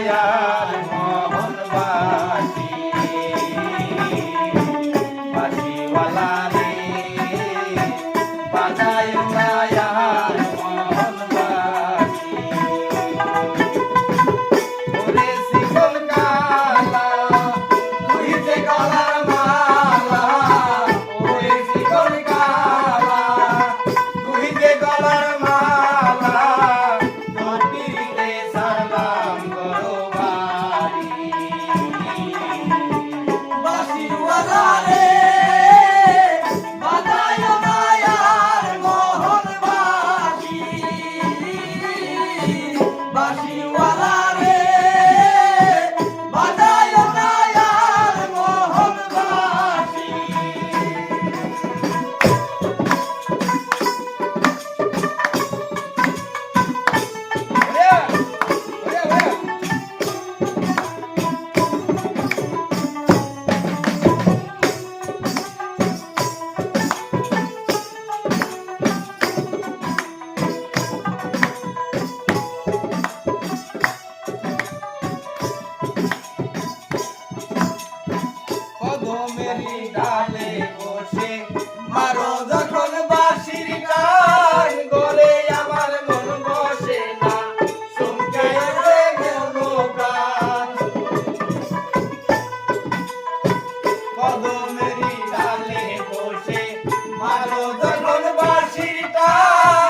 নায়ার মোহনবাসী বাঁশিওয়ালা রে বাজায় নায়ার মোহনবাসী ওরে শিকল কালা তুই যে গলার মালা ওরে শিকল কালা তুই যে গলার মালা ডালে বসে মারো যখন বাঁশির গান গলে আমার মন বসে না চমকাইছে মন প্রাণ কদমেরই ডালে বসে মারো যখন বাঁশির গান